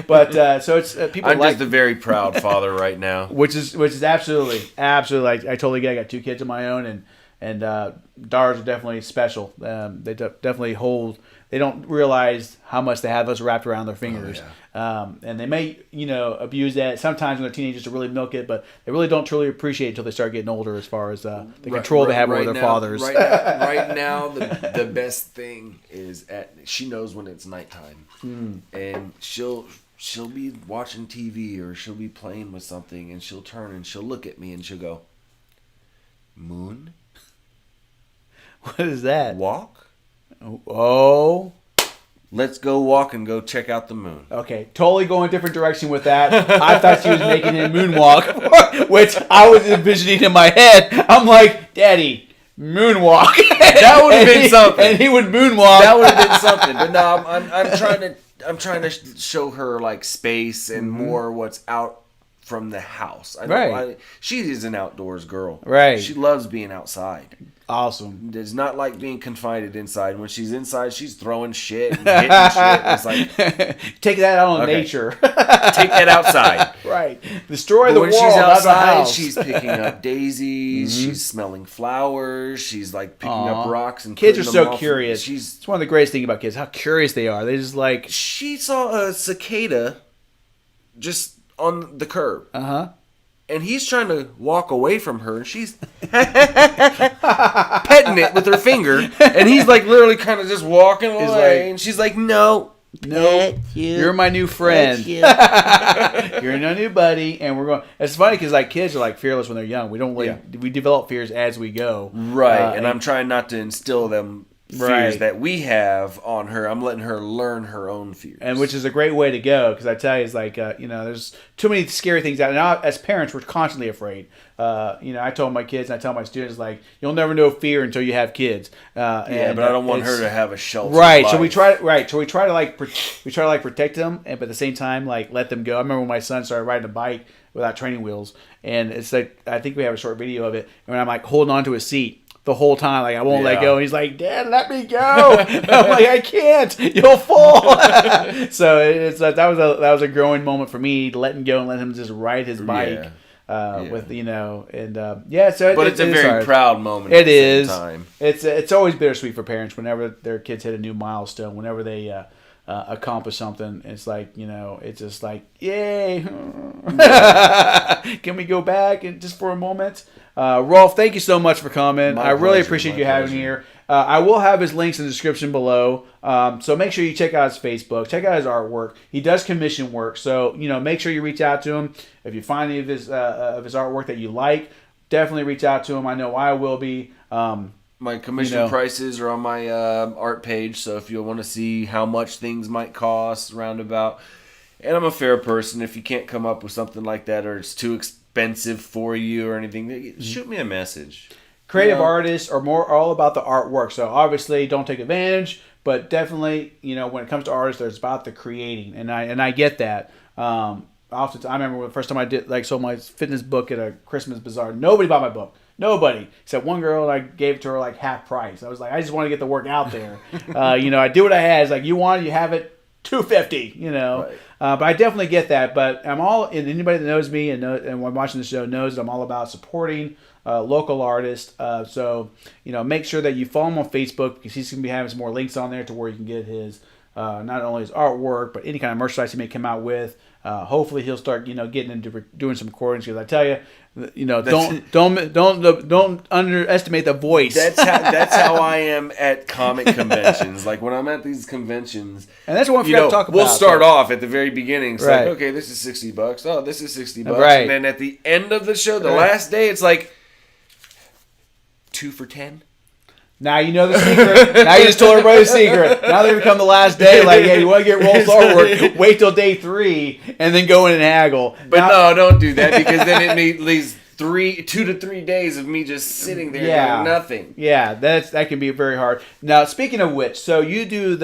But so it's people. I'm just a very proud father right now. Which is absolutely. I totally get. I got 2 kids of my own, and daughters are definitely special. They definitely hold. They don't realize how much they have us wrapped around their fingers. Oh, yeah. And they may, abuse that sometimes when they're teenagers to really milk it, but they really don't truly appreciate it until they start getting older as far as the control they have over their fathers. Right now, the best thing is she knows when it's nighttime. And she'll be watching TV or she'll be playing with something and she'll turn and she'll look at me and she'll go, Moon? What is that? Walk? Oh. Let's go walk and go check out the moon. Okay, totally going a different direction with that. I thought she was making a moonwalk, which I was envisioning in my head. I'm like, Daddy, moonwalk. That would have been something. And he would moonwalk. That would have been something. But no, I'm trying to show her space and more what's out from the house. She is an outdoors girl. Right. She loves being outside. Awesome. Does not like being confined inside. When she's inside, she's throwing shit and hitting shit. It's like, take that out on nature. Take that outside. Right. Destroy the when world. She's Not the outside, house. she's picking up daisies. She's smelling flowers. She's like picking up rocks and kids are putting them so off. curious. It's one of the greatest things about kids. How curious they are. They just like. She saw a cicada just on the curb. And he's trying to walk away from her, and she's petting it with her finger, and he's like literally kind of just walking away, and she's like, "No, you're my new friend. You're my new buddy." And we're going. It's funny because like kids are like fearless when they're young. We don't we develop fears as we go, right? And I'm trying not to instill them fears that we have on her. I'm letting her learn her own fears, and which is a great way to go, because I tell you, it's like there's too many scary things out. And now, as parents, we're constantly afraid. I told my kids and I tell my students, like, you'll never know fear until you have kids. But I don't want her to have a shelter. Right. So we try to protect them, but at the same time, like, let them go. I remember when my son started riding a bike without training wheels, and it's like, I think we have a short video of it, and I'm like holding onto his seat the whole time, like, I won't let go. And he's like, "Dad, let me go." And I'm like, "I can't. You'll fall." So it's that was a growing moment for me, letting go and let him just ride his bike. With So but it's a very proud moment. It is. It's always bittersweet for parents whenever their kids hit a new milestone. Whenever they accomplish something, it's like, it's just like, yay! Can we go back and just for a moment? Rolf, thank you so much for coming. I really appreciate you having me here. I will have his links in the description below. So make sure you check out his Facebook, check out his artwork. He does commission work, so make sure you reach out to him. If you find any of his artwork that you like, definitely reach out to him. I know I will be. My commission prices are on my art page, so if you want to see how much things might cost, roundabout. And I'm a fair person. If you can't come up with something like that, or it's too expensive for you or anything, shoot me a message. Creative artists are all about the artwork, so obviously don't take advantage, but definitely, when it comes to artists, there's about the creating, and I get that. Often, I remember the first time I did sold my fitness book at a Christmas bazaar. Nobody bought my book. Nobody except one girl, and I gave it to her like half price. I was like, I just want to get the work out there. I do what I had. It's like, you want it, you have it, $250. Right. But I definitely get that. But and anybody that knows me and watching the show knows that I'm all about supporting local artists. So make sure that you follow him on Facebook, because he's going to be having some more links on there to where you can get his not only his artwork, but any kind of merchandise he may come out with. Hopefully he'll start getting into doing some recordings, because I tell you, don't underestimate the voice. That's how I am at comic conventions. Like when I'm at these conventions, and that's what we forgot to talk about. We'll start off at the very beginning. It's like, okay, this is $60. Oh, this is $60. Right. And then at the end of the show, the last day, it's like 2 for $10. Now you know the secret. Now you just told everybody the secret. Now they become the last day. Like, hey, you want to get Rolf's artwork? Wait till day 3 and then go in and haggle. But no, don't do that, because then it leaves 2 to 3 days of me just sitting there doing nothing. Yeah, that can be very hard. Now, speaking of which, so you do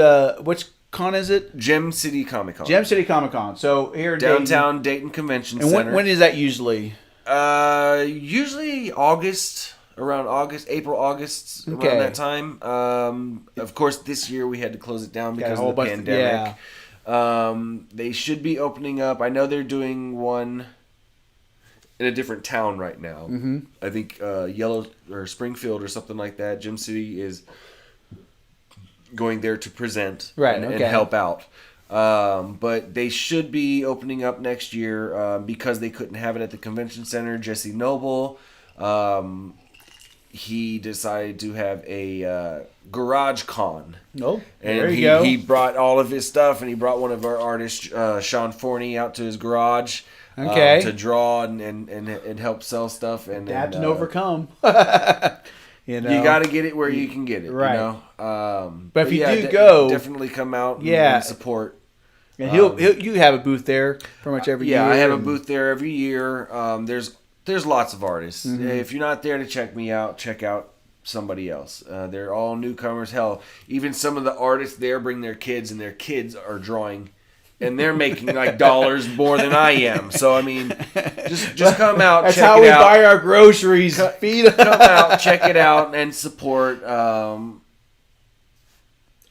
which con is it? Gem City Comic Con. Gem City Comic Con. So here in downtown Dayton Convention Center. And when is that usually? Usually August. Around April, August, around that time. Of course, this year we had to close it down because of the pandemic. They should be opening up. I know they're doing one in a different town right now. Mm-hmm. I think Yellow or Springfield or something like that. Gem City is going there to present and help out. But they should be opening up next year because they couldn't have it at the convention center. Jesse Noble. He decided to have a garage con. Oh, and there you go. He brought all of his stuff, and he brought one of our artists, Sean Forney, out to his garage to draw and help sell stuff. And adapt and overcome. You got to get it where you can get it. Right. But if you do go, definitely come out and support. And you have a booth there pretty much every year. Yeah, I have a booth there every year. There's lots of artists. Mm-hmm. If you're not there to check me out, check out somebody else. They're all newcomers. Hell, even some of the artists there bring their kids, and their kids are drawing and they're making like dollars more than I am. So I mean, just come out. That's check how it we out. buy our groceries. Feed Come out, check it out, and support.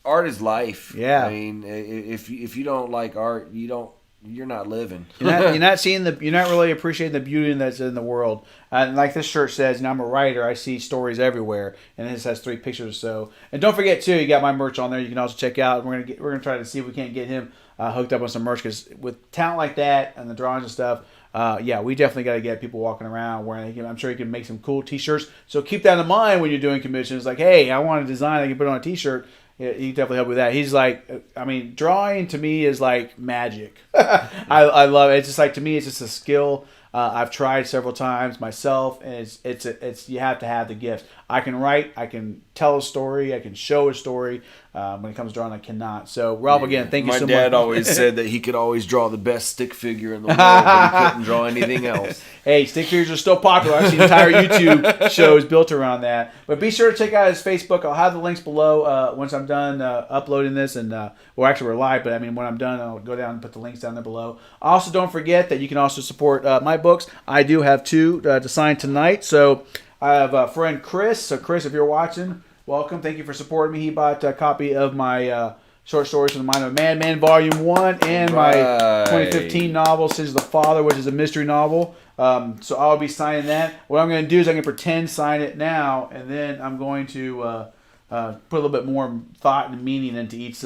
Art is life. Yeah. I mean, if you don't like art, you're not living. You're not really appreciating the beauty that's in the world. And like this shirt says, I'm a writer. I see stories everywhere, and this has 3 pictures or so. And don't forget too, you got my merch on there. You can also check out. We're gonna try to see if we can't get him hooked up on some merch, because with talent like that and the drawings and stuff, we definitely got to get people walking around wearing. I'm sure you can make some cool T-shirts. So keep that in mind when you're doing commissions. Like, hey, I want a design I can put on a T-shirt. He can definitely help with that. He's like, I mean, drawing to me is like magic. I love it. It's just like, to me, it's just a skill. I've tried several times myself, and it's you have to have the gift. I can write, I can tell a story, I can show a story. When it comes to drawing, I cannot. So, Rolf, again, thank you so much. My dad always said that he could always draw the best stick figure in the world, but he couldn't draw anything else. Hey, stick figures are still popular. I've seen entire YouTube shows built around that. But be sure to check out his Facebook. I'll have the links below once I'm done uploading this. And well, actually, we're live, but I mean, when I'm done, I'll go down and put the links down there below. Also, don't forget that you can also support my books. I do have 2 to sign tonight. So I have a friend, Chris. So, Chris, if you're watching, welcome. Thank you for supporting me. He bought a copy of my short stories from the mind of Madman, Volume 1, and my 2015 novel, Sin's the Father, which is a mystery novel. So I'll be signing that. What I'm going to do is I'm going to pretend sign it now, and then I'm going to put a little bit more thought and meaning into each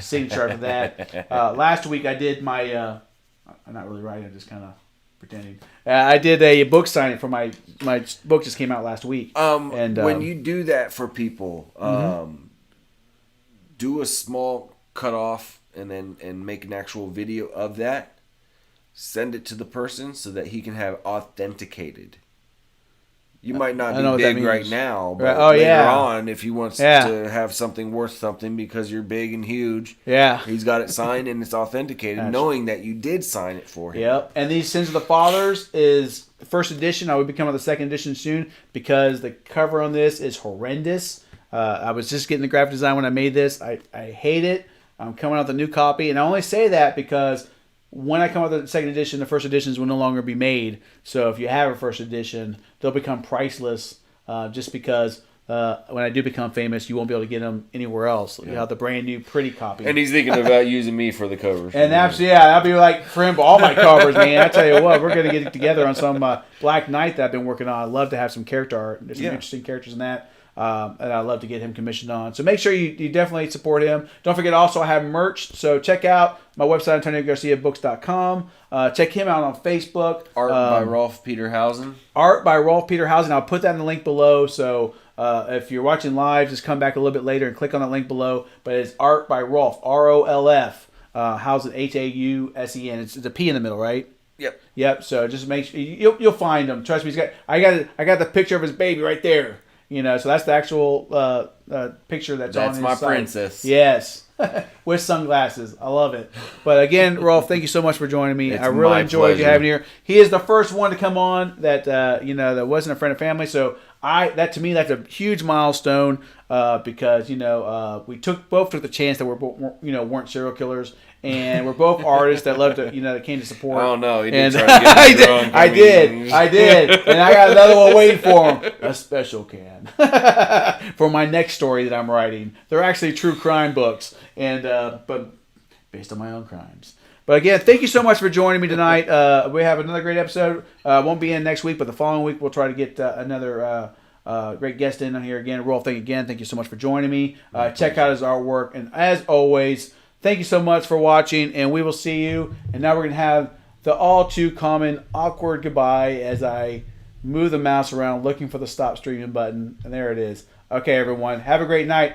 signature for that. Last week I did my... I'm not really writing, I'm just kind of pretending. I did a book signing for my book just came out last week. And when you do that for people, do a small cutoff and make an actual video of that. Send it to the person so that he can have authenticated. You might not be big right now, but later on, if he wants to have something worth something because you're big and huge, he's got it signed and it's authenticated, knowing that you did sign it for him. Yep. And these Sins of the Fathers is the first edition. I will be coming with the second edition soon, because the cover on this is horrendous. I was just getting the graphic design when I made this. I hate it. I'm coming out with a new copy, and I only say that because when I come out with the second edition, the first editions will no longer be made. So if you have a first edition, they'll become priceless, just because when I do become famous, you won't be able to get them anywhere else. You have the brand new pretty copy. And he's thinking about using me for the covers. And that'll be like for him for all my covers, man. I tell you what, we're going to get together on some Black Knight that I've been working on. I'd love to have some character art. There's some interesting characters in that. And I'd love to get him commissioned on. So make sure you definitely support him. Don't forget, also I have merch. So check out my website, AntonioGarciaBooks.com. Check him out on Facebook. Art by Rolf Hausen. Art by Rolf Hausen. I'll put that in the link below. So if you're watching live, just come back a little bit later and click on the link below. But it's Art by Rolf, R-O-L-F, Hausen, H-A-U-S-E-N. It's a P in the middle, right? Yep. So just make sure you'll find him. Trust me, I got the picture of his baby right there. So that's the actual picture that's on his my site. princess. Yes, with sunglasses. I love it. But again, Rolf, thank you so much for joining me. I really enjoyed you having here. He is the first one to come on that that wasn't a friend of family. So to me that's a huge milestone, because we both took the chance that weren't serial killers. And we're both artists that love to, that came to support. Oh no, he did try to get me drunk. I did, and I got another one waiting for him. A special can for my next story that I'm writing. They're actually true crime books, and but based on my own crimes. But again, thank you so much for joining me tonight. We have another great episode. Won't be in next week, but the following week we'll try to get another great guest in on here again. Rolf, thank you so much for joining me. Check out his artwork, and as always, thank you so much for watching, and we will see you. And now we're going to have the all too common awkward goodbye as I move the mouse around looking for the stop streaming button. And there it is. Okay, everyone. Have a great night.